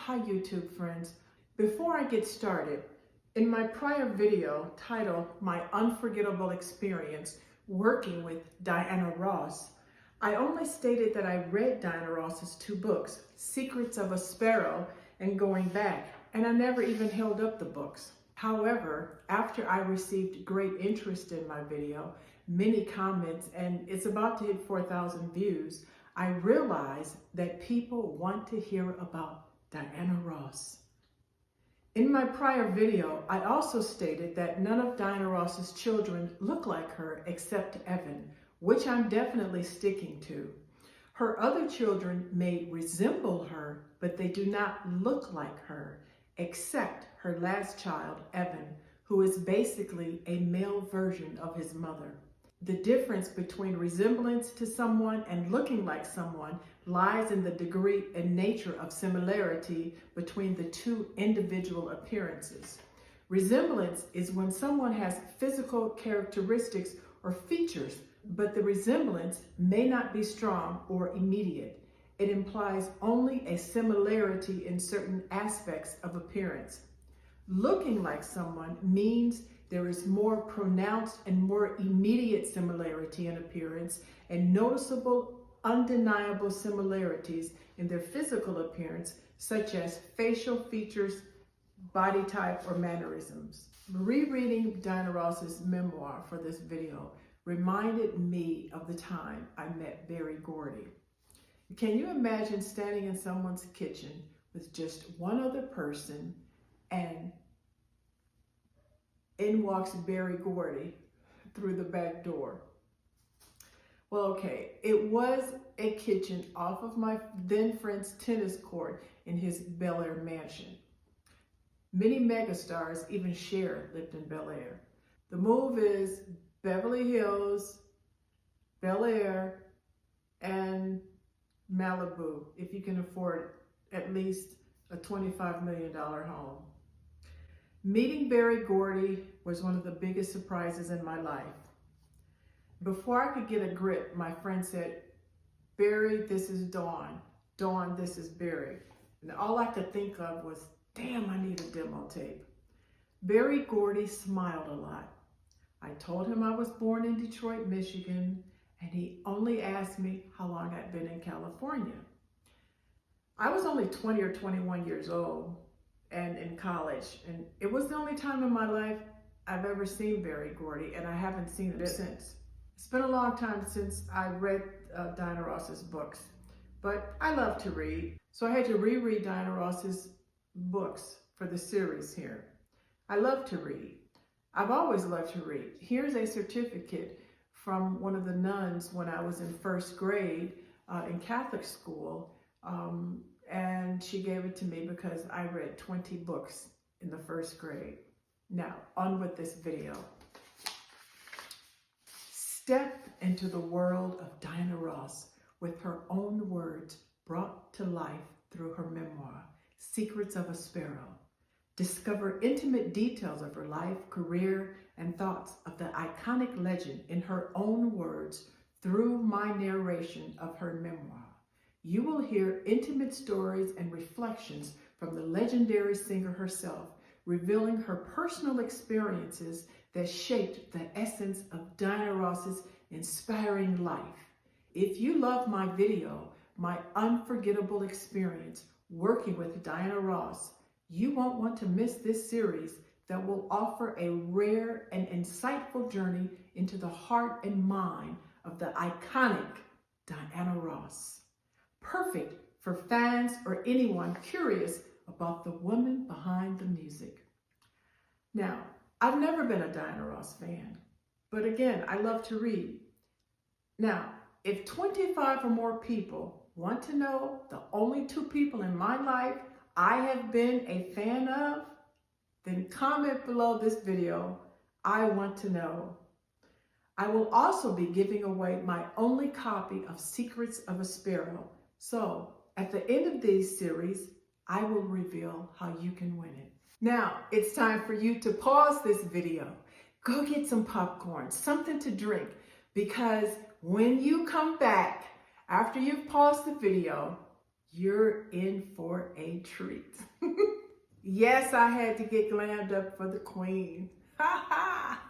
Hi YouTube friends. Before I get started, in my prior video titled My Unforgettable Experience Working with Diana Ross, I only stated that I read Diana Ross's two books, Secrets of a Sparrow and Going Back, and I never even held up the books. However, after I received great interest in my video, many comments, and it's about to hit 4,000 views, I realized that people want to hear about Diana Ross. In my prior video, I also stated that none of Diana Ross's children look like her except Evan, which I'm definitely sticking to. Her other children may resemble her, but they do not look like her, except her last child, Evan, who is basically a male version of his mother. The difference between resemblance to someone and looking like someone lies in the degree and nature of similarity between the two individual appearances. Resemblance is when someone has physical characteristics or features, but the resemblance may not be strong or immediate. It implies only a similarity in certain aspects of appearance. Looking like someone means there is more pronounced and more immediate similarity in appearance and noticeable, undeniable similarities in their physical appearance, such as facial features, body type, or mannerisms. Rereading Diana Ross's memoir for this video reminded me of the time I met Berry Gordy. Can you imagine standing in someone's kitchen with just one other person, and in walks Berry Gordy through the back door? Well, okay, it was a kitchen off of my then friend's tennis court in his Bel Air mansion. Many megastars, even Cher, lived in Bel Air. The move is Beverly Hills, Bel Air, and Malibu, if you can afford at least a $25 million home. Meeting Berry Gordy was one of the biggest surprises in my life. Before I could get a grip, my friend said, "Berry, this is Dawn. Dawn, this is Berry." And all I could think of was, damn, I need a demo tape. Berry Gordy smiled a lot. I told him I was born in Detroit, Michigan, and he only asked me how long I'd been in California. I was only 20 or 21 years old and in college, and it was the only time in my life I've ever seen Berry Gordy, and I haven't seen him since. It's been a long time since I read Diana Ross's books, but I love to read, so I had to reread Diana Ross's books for the series here. I love to read. I've always loved to read. Here's a certificate from one of the nuns when I was in first grade in Catholic school, and she gave it to me because I read 20 books in the first grade. Now, on with this video. Step into the world of Diana Ross with her own words brought to life through her memoir, Secrets of a Sparrow. Discover intimate details of her life, career, and thoughts of the iconic legend in her own words through my narration of her memoir. You will hear intimate stories and reflections from the legendary singer herself, revealing her personal experiences that shaped the essence of Diana Ross's inspiring life. If you love my video, My Unforgettable Experience Working with Diana Ross, you won't want to miss this series that will offer a rare and insightful journey into the heart and mind of the iconic Diana Ross. Perfect for fans or anyone curious about the woman behind the music. Now, I've never been a Diana Ross fan, but again, I love to read. Now, if 25 or more people want to know the only two people in my life I have been a fan of, then comment below this video, I want to know. I will also be giving away my only copy of Secrets of a Sparrow. So at the end of this series, I will reveal how you can win it. Now it's time for you to pause this video. Go get some popcorn, something to drink, because when you come back, after you've paused the video, you're in for a treat. Yes, I had to get glammed up for the queen. Ha ha!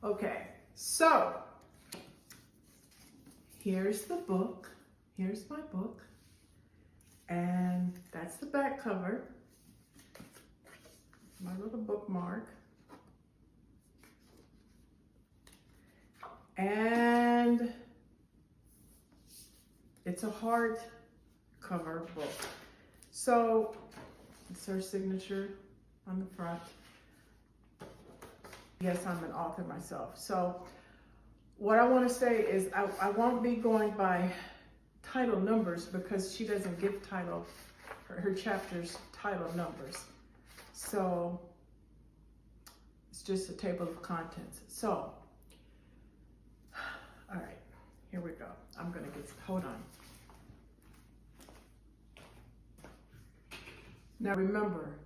Okay, so here's the book. Here's my book. And that's the back cover. My little bookmark. And it's a hardcover book. So it's her signature on the front. Yes, I'm an author myself. So what I want to say is I won't be going by title numbers because she doesn't give her chapters title numbers. So it's just a table of contents. So, all right, here we go. I'm gonna hold on. Now remember,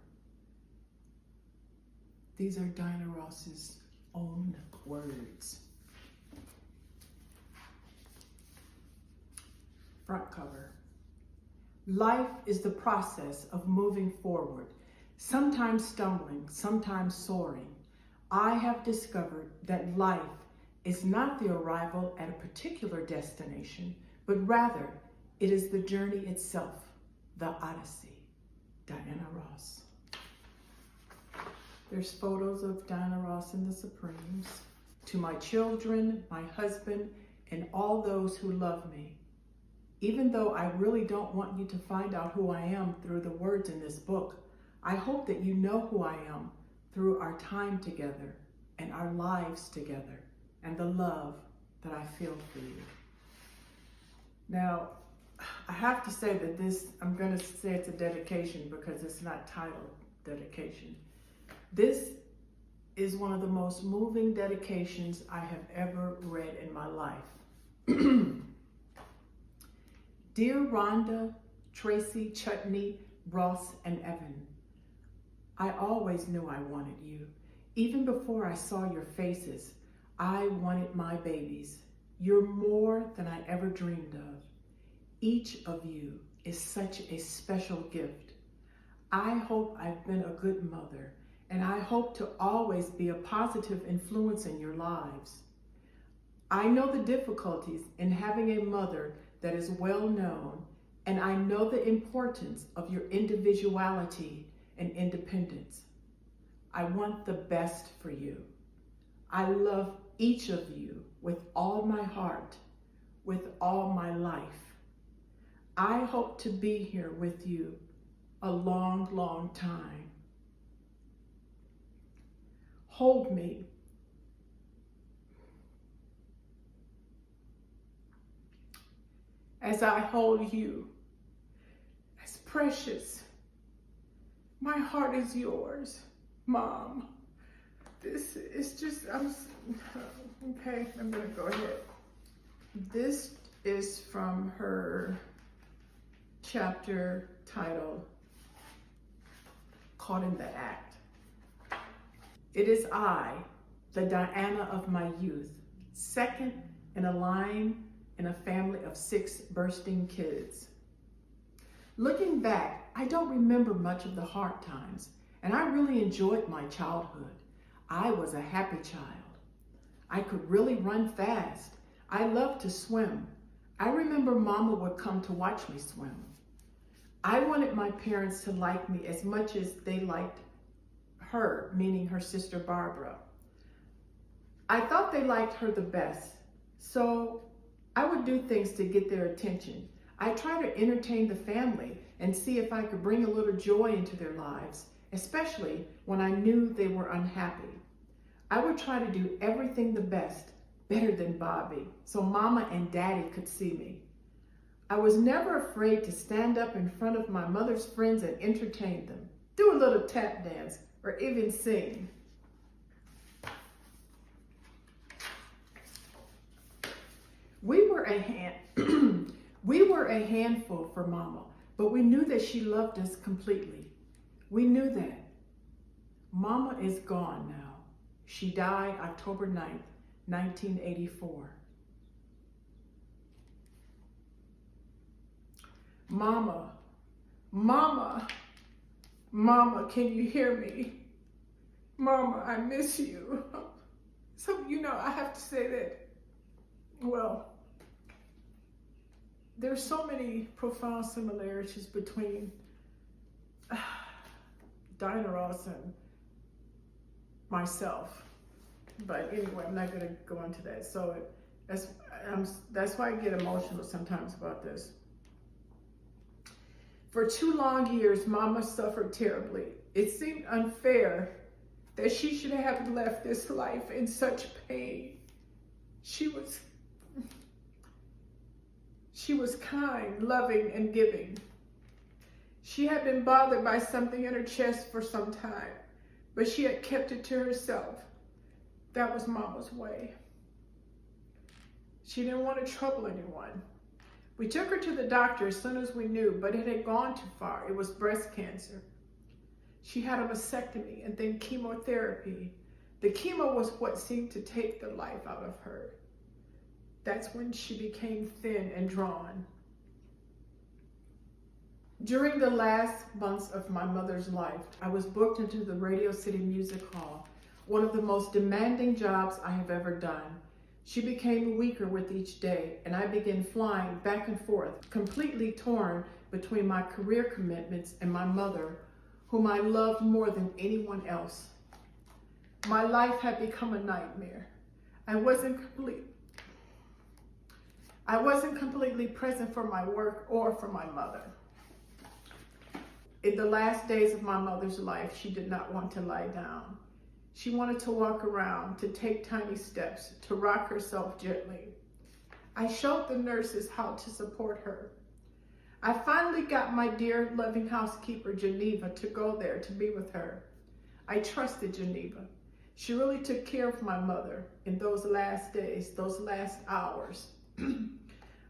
these are Diana Ross's own words. Front cover. Life is the process of moving forward, sometimes stumbling, sometimes soaring. I have discovered that life is not the arrival at a particular destination, but rather it is the journey itself, the Odyssey. Diana Ross. There's photos of Diana Ross and the Supremes. To my children, my husband, and all those who love me. Even though I really don't want you to find out who I am through the words in this book, I hope that you know who I am through our time together and our lives together and the love that I feel for you. Now, I have to say that I'm going to say it's a dedication because it's not titled dedication. This is one of the most moving dedications I have ever read in my life. Dear Rhonda, Tracy, Chutney, Ross, and Evan, I always knew I wanted you. Even before I saw your faces, I wanted my babies. You're more than I ever dreamed of. Each of you is such a special gift. I hope I've been a good mother, and I hope to always be a positive influence in your lives. I know the difficulties in having a mother that is well known, and I know the importance of your individuality and independence. I want the best for you. I love each of you with all my heart, with all my life. I hope to be here with you a long, long time. Hold me. As I hold you, as precious. My heart is yours, Mom. This is just, okay, I'm gonna go ahead. This is from her chapter titled, Caught in the Act. It is I, the Diana of my youth, second in a line in a family of 6 bursting kids. Looking back, I don't remember much of the hard times, and I really enjoyed my childhood. I was a happy child. I could really run fast. I loved to swim. I remember Mama would come to watch me swim. I wanted my parents to like me as much as they liked her, meaning her sister Barbara. I thought they liked her the best, so I would do things to get their attention. I tried to entertain the family and see if I could bring a little joy into their lives, especially when I knew they were unhappy. I would try to do everything the best, better than Bobby, so Mama and Daddy could see me. I was never afraid to stand up in front of my mother's friends and entertain them, do a little tap dance, or even sing. We were a handful for Mama, but we knew that she loved us completely. We knew that. Mama is gone now. She died October 9th, 1984. Mama Mama, Mama, can you hear me? Mama, I miss you. So, I have to say that, well, there's so many profound similarities between Diana Ross and myself. But anyway, I'm not going to go into that. So that's why I get emotional sometimes about this. For 2 long years, Mama suffered terribly. It seemed unfair that she should have left this life in such pain. She was kind, loving, and giving. She had been bothered by something in her chest for some time, but she had kept it to herself. That was Mama's way. She didn't want to trouble anyone. We took her to the doctor as soon as we knew, but it had gone too far. It was breast cancer. She had a mastectomy and then chemotherapy. The chemo was what seemed to take the life out of her. That's when she became thin and drawn. During the last months of my mother's life, I was booked into the Radio City Music Hall, one of the most demanding jobs I have ever done. She became weaker with each day, and I began flying back and forth, completely torn between my career commitments and my mother, whom I loved more than anyone else. My life had become a nightmare. I wasn't completely present for my work or for my mother. In the last days of my mother's life, she did not want to lie down. She wanted to walk around, to take tiny steps, to rock herself gently. I showed the nurses how to support her. I finally got my dear, loving housekeeper, Geneva, to go there to be with her. I trusted Geneva. She really took care of my mother in those last days, those last hours.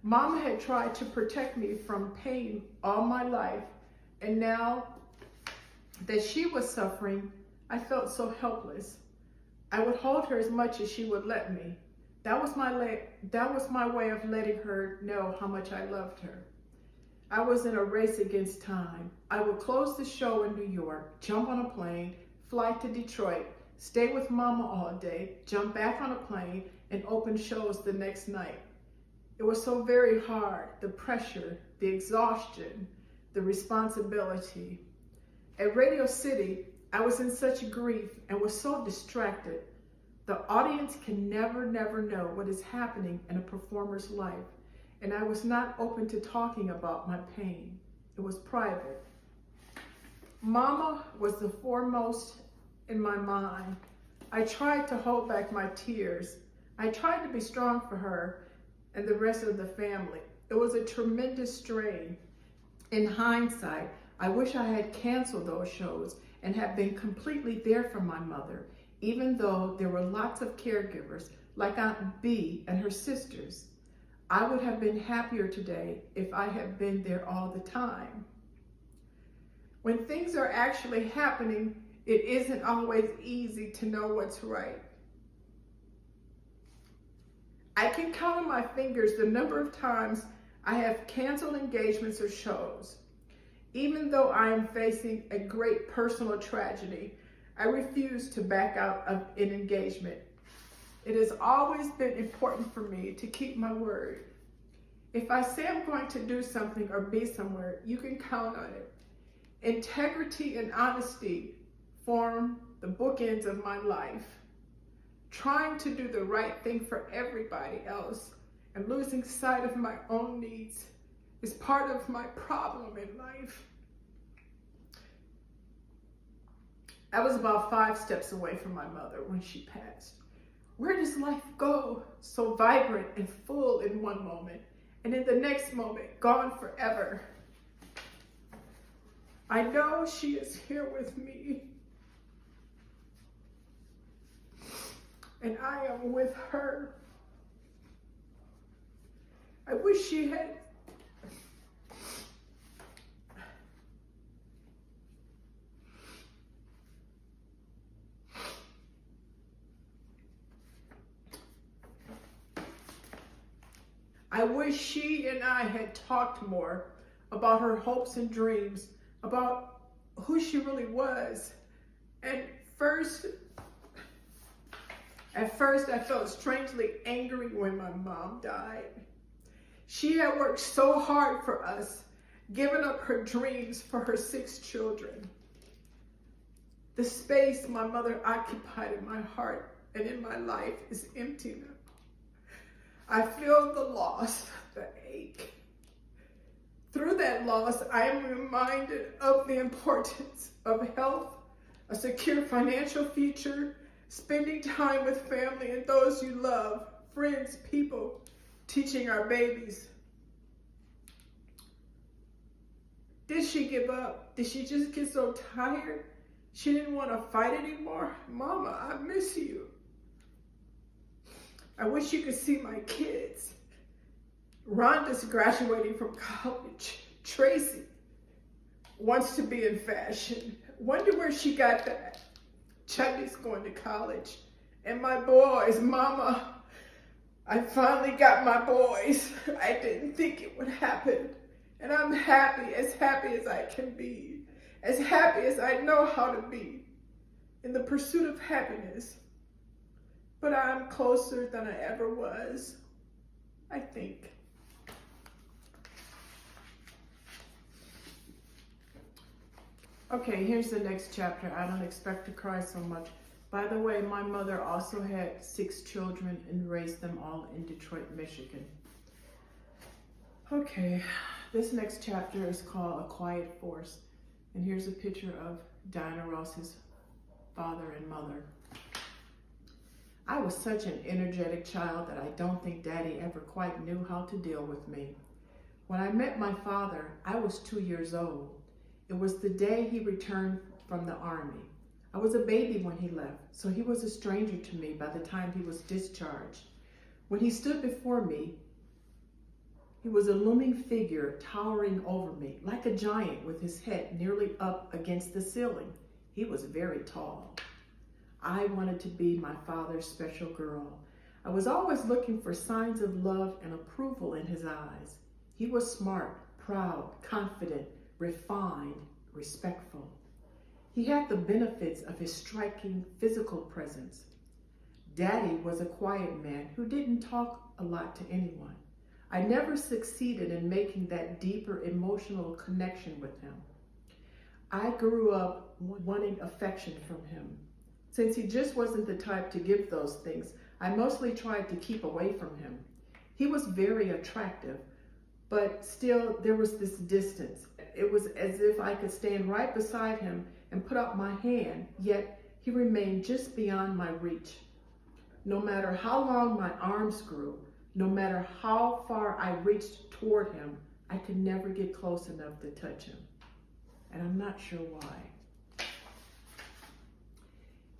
Mama had tried to protect me from pain all my life, and now that she was suffering, I felt so helpless. I would hold her as much as she would let me. That was my way of letting her know how much I loved her. I was in a race against time. I would close the show in New York, jump on a plane, fly to Detroit, stay with Mama all day, jump back on a plane, and open shows the next night. It was so very hard, the pressure, the exhaustion, the responsibility. At Radio City, I was in such grief and was so distracted. The audience can never know what is happening in a performer's life, and I was not open to talking about my pain. It was private. Mama was the foremost in my mind. I tried to hold back my tears. I tried to be strong for her and the rest of the family. It was a tremendous strain. In hindsight, I wish I had canceled those shows and have been completely there for my mother, even though there were lots of caregivers like Aunt B and her sisters. I would have been happier today if I had been there all the time. When things are actually happening, it isn't always easy to know what's right. I can count on my fingers the number of times I have canceled engagements or shows. Even though I am facing a great personal tragedy, I refuse to back out of an engagement. It has always been important for me to keep my word. If I say I'm going to do something or be somewhere, you can count on it. Integrity and honesty form the bookends of my life. Trying to do the right thing for everybody else and losing sight of my own needs is part of my problem in life. I was about 5 steps away from my mother when she passed. Where does life go? So vibrant and full in one moment, and in the next moment, gone forever. I know she is here with me, and I am with her. I wish she had I wish she and I had talked more about her hopes and dreams, about who she really was. And at first, I felt strangely angry when my mom died. She had worked so hard for us, giving up her dreams for her 6 children. The space my mother occupied in my heart and in my life is empty now. I feel the loss, the ache. Through that loss, I am reminded of the importance of health, a secure financial future, spending time with family and those you love, friends, people, teaching our babies. Did she give up? Did she just get so tired? She didn't want to fight anymore? Mama, I miss you. I wish you could see my kids. Rhonda's graduating from college. Tracy wants to be in fashion. Wonder where she got that. Chutney's going to college. And my boys, Mama, I finally got my boys. I didn't think it would happen. And I'm happy as I can be. As happy as I know how to be. In the pursuit of happiness. But I'm closer than I ever was, I think. Okay, here's the next chapter. I don't expect to cry so much. By the way, my mother also had 6 children and raised them all in Detroit, Michigan. Okay, this next chapter is called A Quiet Force. And here's a picture of Diana Ross's father and mother. I was such an energetic child that I don't think Daddy ever quite knew how to deal with me. When I met my father, I was 2 years old. It was the day he returned from the Army. I was a baby when he left, so he was a stranger to me by the time he was discharged. When he stood before me, he was a looming figure towering over me, like a giant with his head nearly up against the ceiling. He was very tall. I wanted to be my father's special girl. I was always looking for signs of love and approval in his eyes. He was smart, proud, confident, refined, respectful. He had the benefits of his striking physical presence. Daddy was a quiet man who didn't talk a lot to anyone. I never succeeded in making that deeper emotional connection with him. I grew up wanting affection from him. Since he just wasn't the type to give those things, I mostly tried to keep away from him. He was very attractive, but still there was this distance. It was as if I could stand right beside him and put out my hand, yet he remained just beyond my reach. No matter how long my arms grew, no matter how far I reached toward him, I could never get close enough to touch him. And I'm not sure why.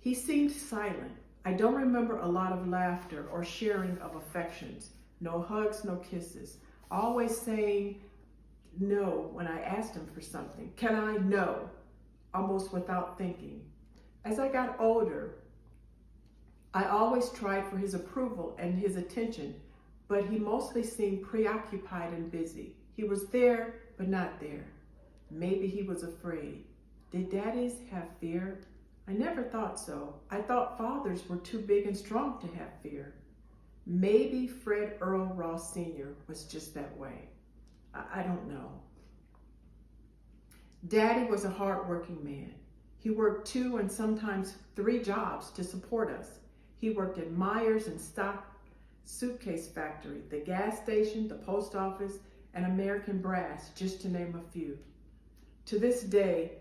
He seemed silent. I don't remember a lot of laughter or sharing of affections. No hugs, no kisses. Always saying no when I asked him for something. Can I? No. Almost without thinking. As I got older, I always tried for his approval and his attention, but he mostly seemed preoccupied and busy. He was there, but not there. Maybe he was afraid. Did daddies have fear? I never thought so. I thought fathers were too big and strong to have fear. Maybe Fred Earl Ross Sr. was just that way. I don't know. Daddy was a hard-working man. He worked 2 and sometimes 3 jobs to support us. He worked at Myers and Stock Suitcase Factory, the gas station, the post office, and American Brass, just to name a few. To this day,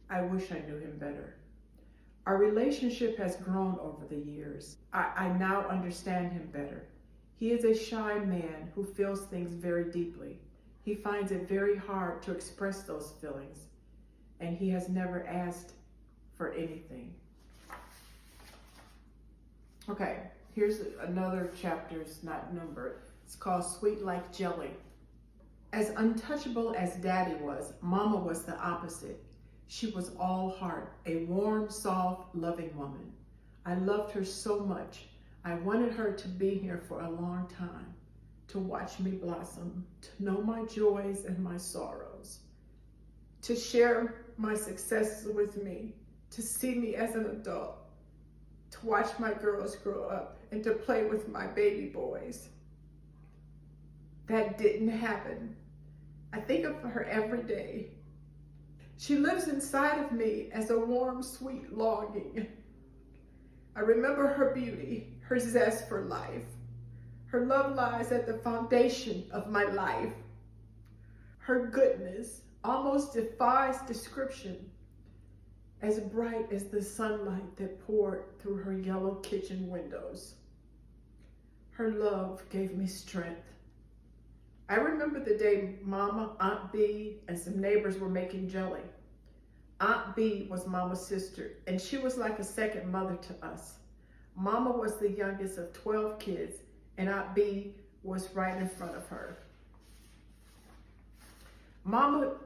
I wish I knew him better. Our relationship has grown over the years. I now understand him better. He is a shy man who feels things very deeply. He finds it very hard to express those feelings, and he has never asked for anything. Okay, here's another chapter, it's not numbered. It's called Sweet Like Jelly. As untouchable as Daddy was, Mama was the opposite. She was all heart, a warm, soft, loving woman. I loved her so much. I wanted her to be here for a long time. to watch me blossom, to know my joys and my sorrows, to share my successes with me, to see me as an adult, to watch my girls grow up, and to play with my baby boys. That didn't happen. I think of her every day. She lives inside of me as a warm, sweet longing. I remember her beauty, her zest for life. Her love lies at the foundation of my life. Her goodness almost defies description, as bright as the sunlight that poured through her yellow kitchen windows. Her love gave me strength. I remember the day Mama, Aunt B, and some neighbors were making jelly. Aunt B was Mama's sister, and she was like a second mother to us. Mama was the youngest of 12 kids, and Aunt B was right in front of her. Mama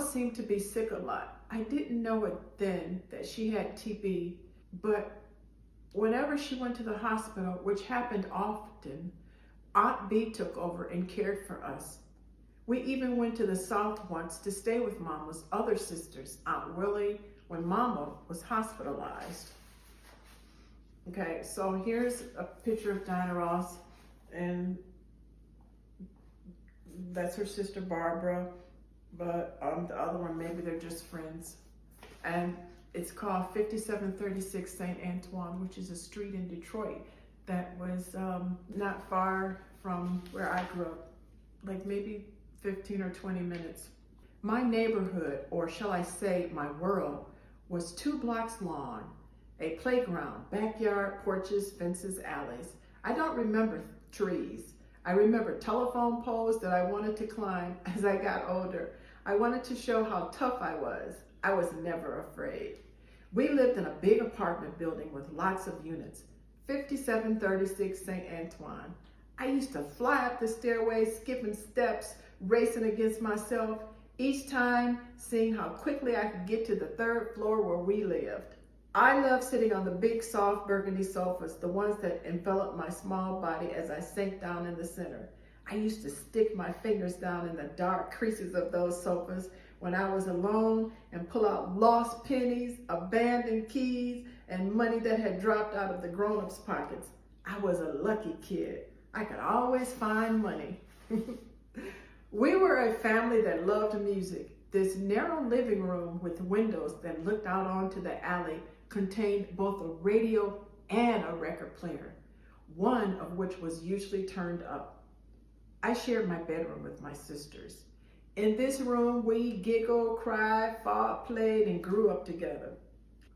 seemed to be sick a lot. I didn't know it then that she had TB, but whenever she went to the hospital, which happened often, Aunt B took over and cared for us. We even went to the South once to stay with Mama's other sisters, Aunt Willie, when Mama was hospitalized. Okay, so here's a picture of Diana Ross, and that's her sister Barbara, but the other one, maybe they're just friends. And it's called 5736 St. Antoine, which is a street in Detroit that was not far from where I grew up, like maybe 15 or 20 minutes. My neighborhood, or shall I say my world, was 2 blocks long. A playground, backyard, porches, fences, alleys. I don't remember trees. I remember telephone poles that I wanted to climb as I got older. I wanted to show how tough I was. I was never afraid. We lived in a big apartment building with lots of units. 5736 St. Antoine. I used to fly up the stairway, skipping steps, racing against myself, each time seeing how quickly I could get to the 3rd floor where we lived. I loved sitting on the big, soft burgundy sofas, the ones that enveloped my small body as I sank down in the center. I used to stick my fingers down in the dark creases of those sofas when I was alone and pull out lost pennies, abandoned keys, and money that had dropped out of the grown-ups' pockets. I was a lucky kid. I could always find money. We were a family that loved music. This narrow living room with windows that looked out onto the alley contained both a radio and a record player, one of which was usually turned up. I shared my bedroom with my sisters. In this room, we giggled, cried, fought, played, and grew up together.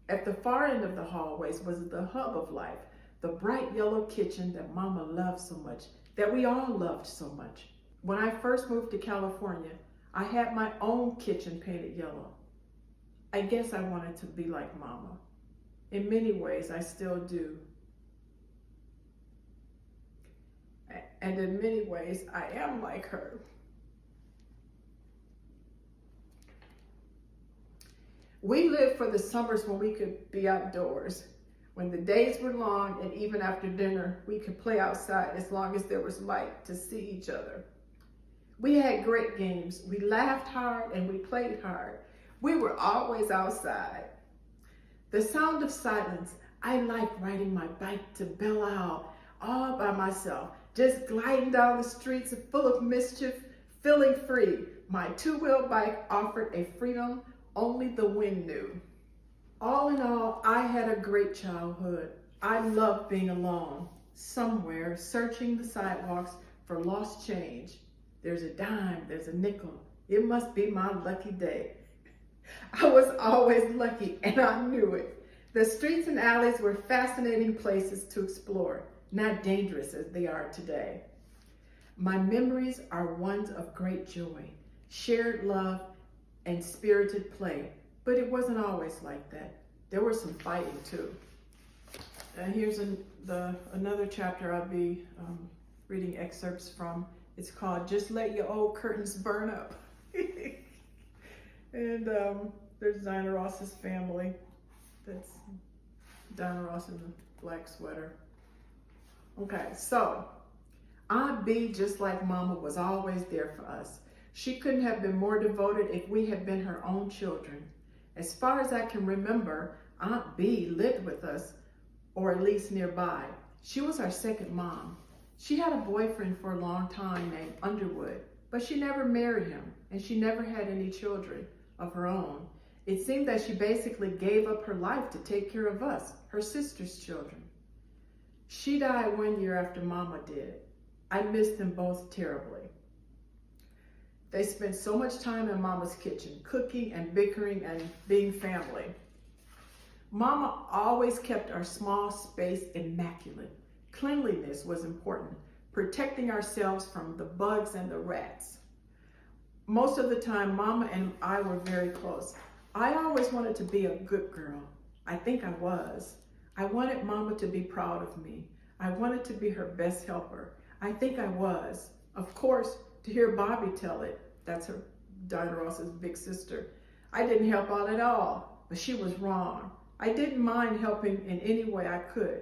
At the far end of the hallways was the hub of life, the bright yellow kitchen that Mama loved so much, that we all loved so much. When I first moved to California, I had my own kitchen painted yellow. I guess I wanted to be like Mama. In many ways, I still do. And in many ways, I am like her. We lived for the summers when we could be outdoors. When the days were long and even after dinner, we could play outside as long as there was light to see each other. We had great games. We laughed hard and we played hard. We were always outside. The sound of silence. I liked riding my bike to Belle Isle all by myself, just gliding down the streets full of mischief, feeling free. My 2-wheel bike offered a freedom only the wind knew. All in all, I had a great childhood. I loved being alone, somewhere searching the sidewalks for lost change. There's a dime, there's a nickel. It must be my lucky day. I was always lucky and I knew it. The streets and alleys were fascinating places to explore, not dangerous as they are today. My memories are ones of great joy, shared love, and spirited play, but it wasn't always like that. There was some fighting too. Here's another chapter I'll be reading excerpts from. It's called Just Let Your Old Curtains Burn Up. And there's Diana Ross's family. That's Diana Ross in the black sweater. Okay, so Aunt B, just like Mama, was always there for us. She couldn't have been more devoted if we had been her own children. As far as I can remember, Aunt B lived with us, or at least nearby. She was our second mom. She had a boyfriend for a long time named Underwood, but she never married him, and she never had any children of her own. It seemed that she basically gave up her life to take care of us, her sister's children. She died 1 year after Mama did. I missed them both terribly. They spent so much time in Mama's kitchen, cooking and bickering and being family. Mama always kept our small space immaculate. Cleanliness was important, protecting ourselves from the bugs and the rats. Most of the time, Mama and I were very close. I always wanted to be a good girl. I think I was. I wanted Mama to be proud of me. I wanted to be her best helper. I think I was. Of course, to hear Bobby tell it, that's her, Diana Ross's big sister, I didn't help out at all, but she was wrong. I didn't mind helping in any way I could.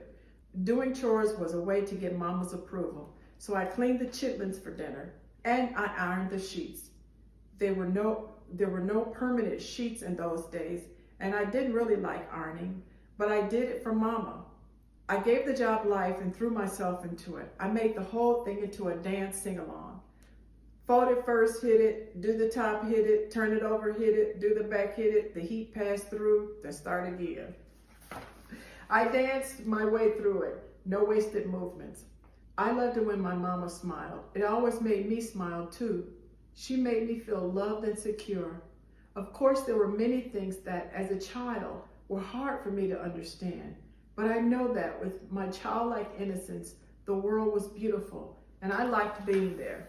Doing chores was a way to get Mama's approval, so I cleaned the chitlins for dinner, and I ironed the sheets. There were no permanent sheets in those days, and I didn't really like ironing, but I did it for Mama. I gave the job life and threw myself into it. I made the whole thing into a dance sing-along. Fold it first, hit it, do the top, hit it, turn it over, hit it, do the back, hit it, the heat pass through, then start again. I danced my way through it, no wasted movements. I loved it when my Mama smiled. It always made me smile too. She made me feel loved and secure. Of course, there were many things that, as a child, were hard for me to understand. But I know that with my childlike innocence, the world was beautiful, and I liked being there.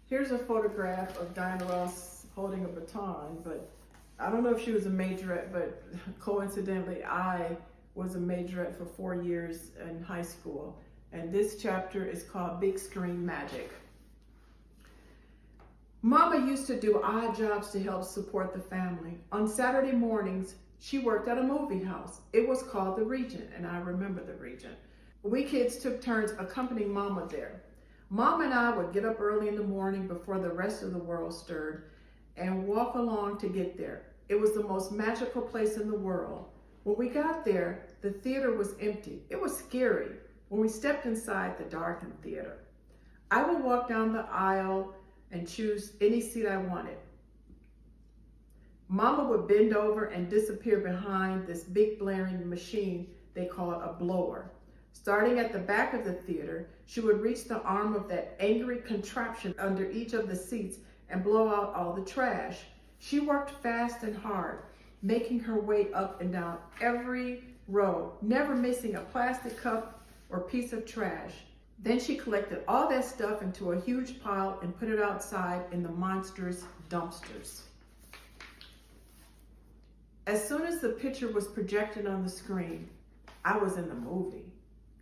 Here's a photograph of Diana Ross holding a baton, but I don't know if she was a majorette, but coincidentally, I was a majorette for 4 years in high school. And this chapter is called Big Screen Magic. Mama used to do odd jobs to help support the family. On Saturday mornings, she worked at a movie house. It was called the Regent, and I remember the Regent. We kids took turns accompanying Mama there. Mom and I would get up early in the morning before the rest of the world stirred and walk along to get there. It was the most magical place in the world. When we got there, the theater was empty. It was scary when we stepped inside the darkened theater. I would walk down the aisle and choose any seat I wanted. Mama would bend over and disappear behind this big blaring machine they called a blower. Starting at the back of the theater, she would reach the arm of that angry contraption under each of the seats and blow out all the trash. She worked fast and hard, making her way up and down every row, never missing a plastic cup or piece of trash. Then she collected all that stuff into a huge pile and put it outside in the monstrous dumpsters. As soon as the picture was projected on the screen, I was in the movie,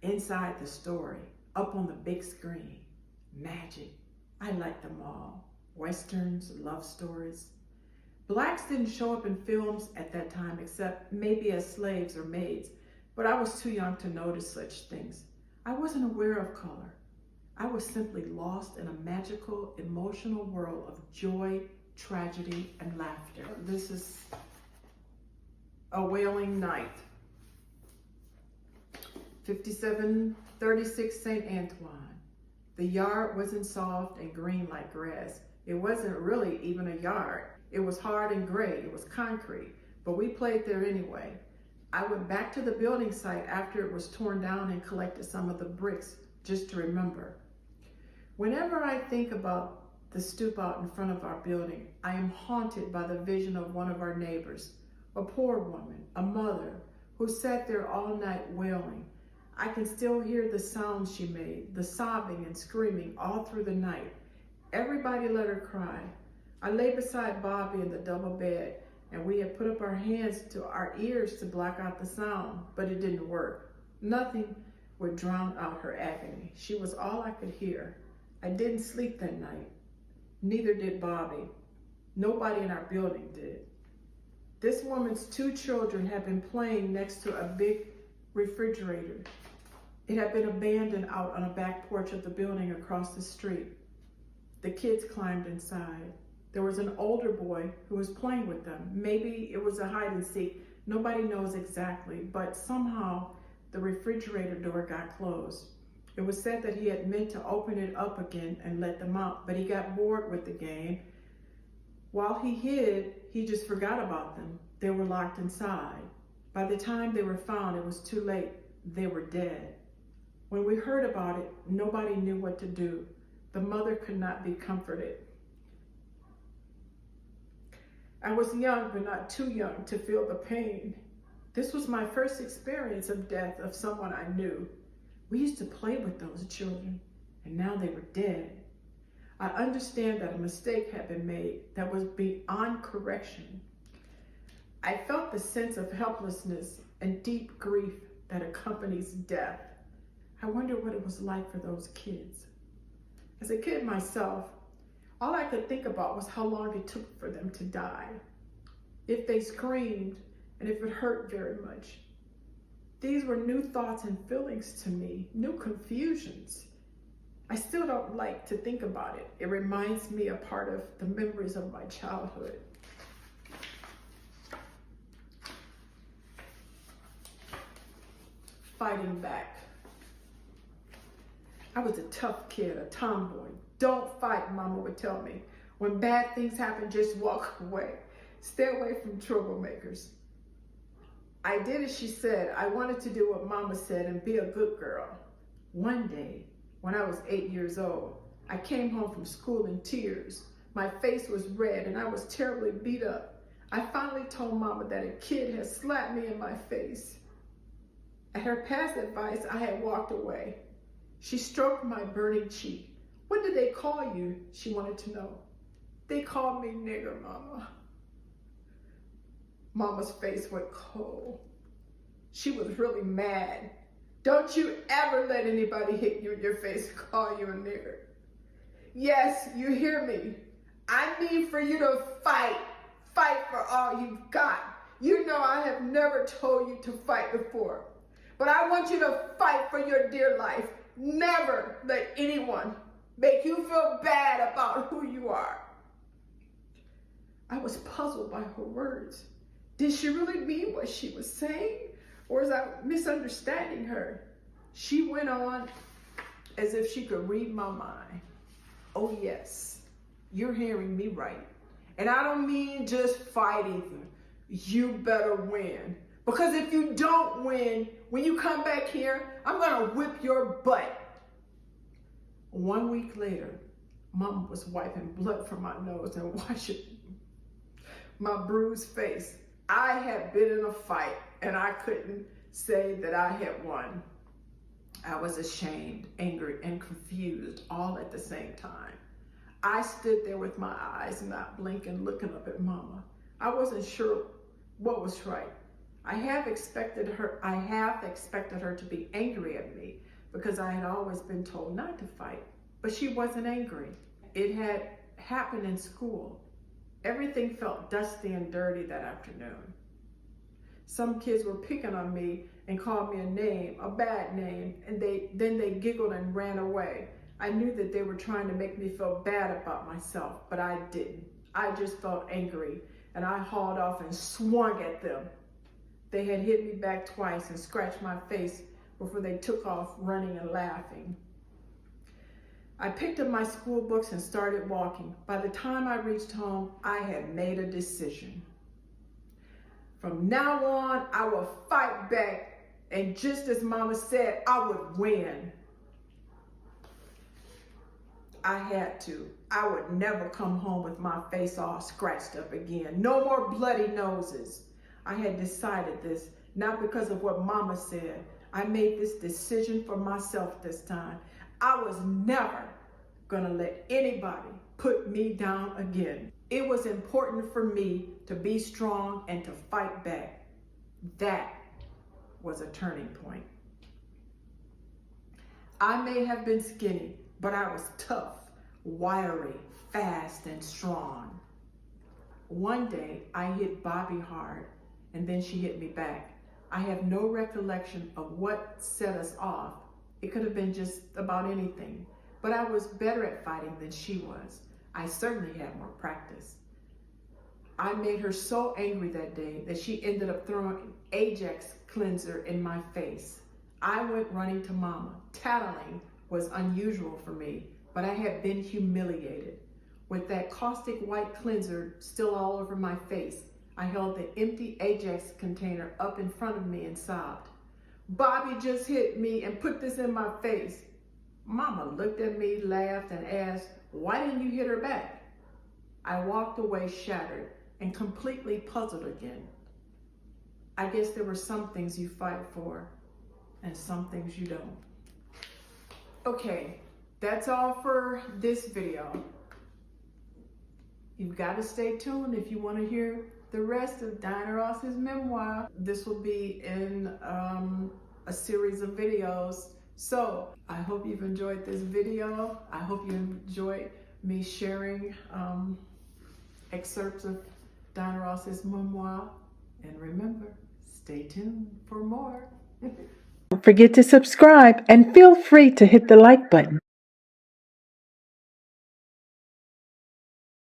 inside the story, up on the big screen. Magic. I liked them all. Westerns, love stories. Blacks didn't show up in films at that time except maybe as slaves or maids, but I was too young to notice such things. I wasn't aware of color. I was simply lost in a magical, emotional world of joy, tragedy, and laughter. This is A Wailing Night. 5736 St. Antoine. The yard wasn't soft and green like grass. It wasn't really even a yard. It was hard and gray. It was concrete, but we played there anyway. I went back to the building site after it was torn down and collected some of the bricks just to remember. Whenever I think about the stoop out in front of our building, I am haunted by the vision of one of our neighbors, a poor woman, a mother, who sat there all night wailing. I can still hear the sounds she made, the sobbing and screaming all through the night. Everybody let her cry. I lay beside Bobby in the double bed, and we had put up our hands to our ears to block out the sound, but it didn't work. Nothing would drown out her agony. She was all I could hear. I didn't sleep that night. Neither did Bobby. Nobody in our building did. This woman's 2 children had been playing next to a big refrigerator. It had been abandoned out on a back porch of the building across the street. The kids climbed inside. There was an older boy who was playing with them. Maybe it was a hide and seek. Nobody knows exactly, but somehow the refrigerator door got closed. It was said that he had meant to open it up again and let them out, but he got bored with the game. While he hid, he just forgot about them. They were locked inside. By the time they were found, it was too late. They were dead. When we heard about it, nobody knew what to do. The mother could not be comforted. I was young, but not too young to feel the pain. This was my first experience of death of someone I knew. We used to play with those children, and now they were dead. I understand that a mistake had been made that was beyond correction. I felt the sense of helplessness and deep grief that accompanies death. I wonder what it was like for those kids. As a kid myself, all I could think about was how long it took for them to die, if they screamed, and if it hurt very much. These were new thoughts and feelings to me, new confusions. I still don't like to think about it. It reminds me a part of the memories of my childhood. Fighting back. I was a tough kid, a tomboy. Don't fight, Mama would tell me. When bad things happen, just walk away. Stay away from troublemakers. I did as she said. I wanted to do what Mama said and be a good girl. One day, when I was 8 years old, I came home from school in tears. My face was red and I was terribly beat up. I finally told Mama that a kid had slapped me in my face. At her past advice, I had walked away. She stroked my burning cheek. What did they call you? She wanted to know. They called me nigger, Mama. Mama's face went cold. She was really mad. Don't you ever let anybody hit you in your face and call you a nigger. Yes, you hear me. I need for you to fight. Fight for all you've got. You know I have never told you to fight before. But I want you to fight for your dear life. Never let anyone make you feel bad about who you are. I was puzzled by her words. Did she really mean what she was saying? Or was I misunderstanding her? She went on as if she could read my mind. Oh yes, you're hearing me right. And I don't mean just fight either. You better win. Because if you don't win, when you come back here, I'm gonna whip your butt. 1 week later, Mama was wiping blood from my nose and washing my bruised face. I had been in a fight and I couldn't say that I had won. I was ashamed, angry, and confused all at the same time. I stood there with my eyes not blinking, looking up at Mama. I wasn't sure what was right. I have expected her to be angry at me because I had always been told not to fight, but she wasn't angry. It had happened in school. Everything felt dusty and dirty that afternoon. Some kids were picking on me and called me a name, a bad name, and then they giggled and ran away. I knew that they were trying to make me feel bad about myself, but I didn't. I just felt angry, and I hauled off and swung at them. They had hit me back twice and scratched my face before they took off running and laughing. I picked up my school books and started walking. By the time I reached home, I had made a decision. From now on, I will fight back, and just as Mama said, I would win. I had to. I would never come home with my face all scratched up again. No more bloody noses. I had decided this, not because of what Mama said. I made this decision for myself this time. I was never gonna let anybody put me down again. It was important for me to be strong and to fight back. That was a turning point. I may have been skinny, but I was tough, wiry, fast, and strong. One day, I hit Bobby hard, and then she hit me back. I have no recollection of what set us off, It could have been just about anything, but I was better at fighting than she was. I certainly had more practice. I made her so angry that day that she ended up throwing Ajax cleanser in my face. I went running to Mama. Tattling was unusual for me, but I had been humiliated. With that caustic white cleanser still all over my face, I held the empty Ajax container up in front of me and sobbed. "Bobby just hit me and put this in my face." Mama looked at me, laughed, and asked, "Why didn't you hit her back?" I walked away shattered and completely puzzled again. I guess there were some things you fight for and some things you don't. Okay, that's all for this video. You've got to stay tuned if you want to hear the rest of Diana Ross's memoir. This will be in a series of videos. So I hope you've enjoyed this video. I hope you enjoyed me sharing excerpts of Diana Ross's memoir. And remember, stay tuned for more. Don't forget to subscribe and feel free to hit the like button.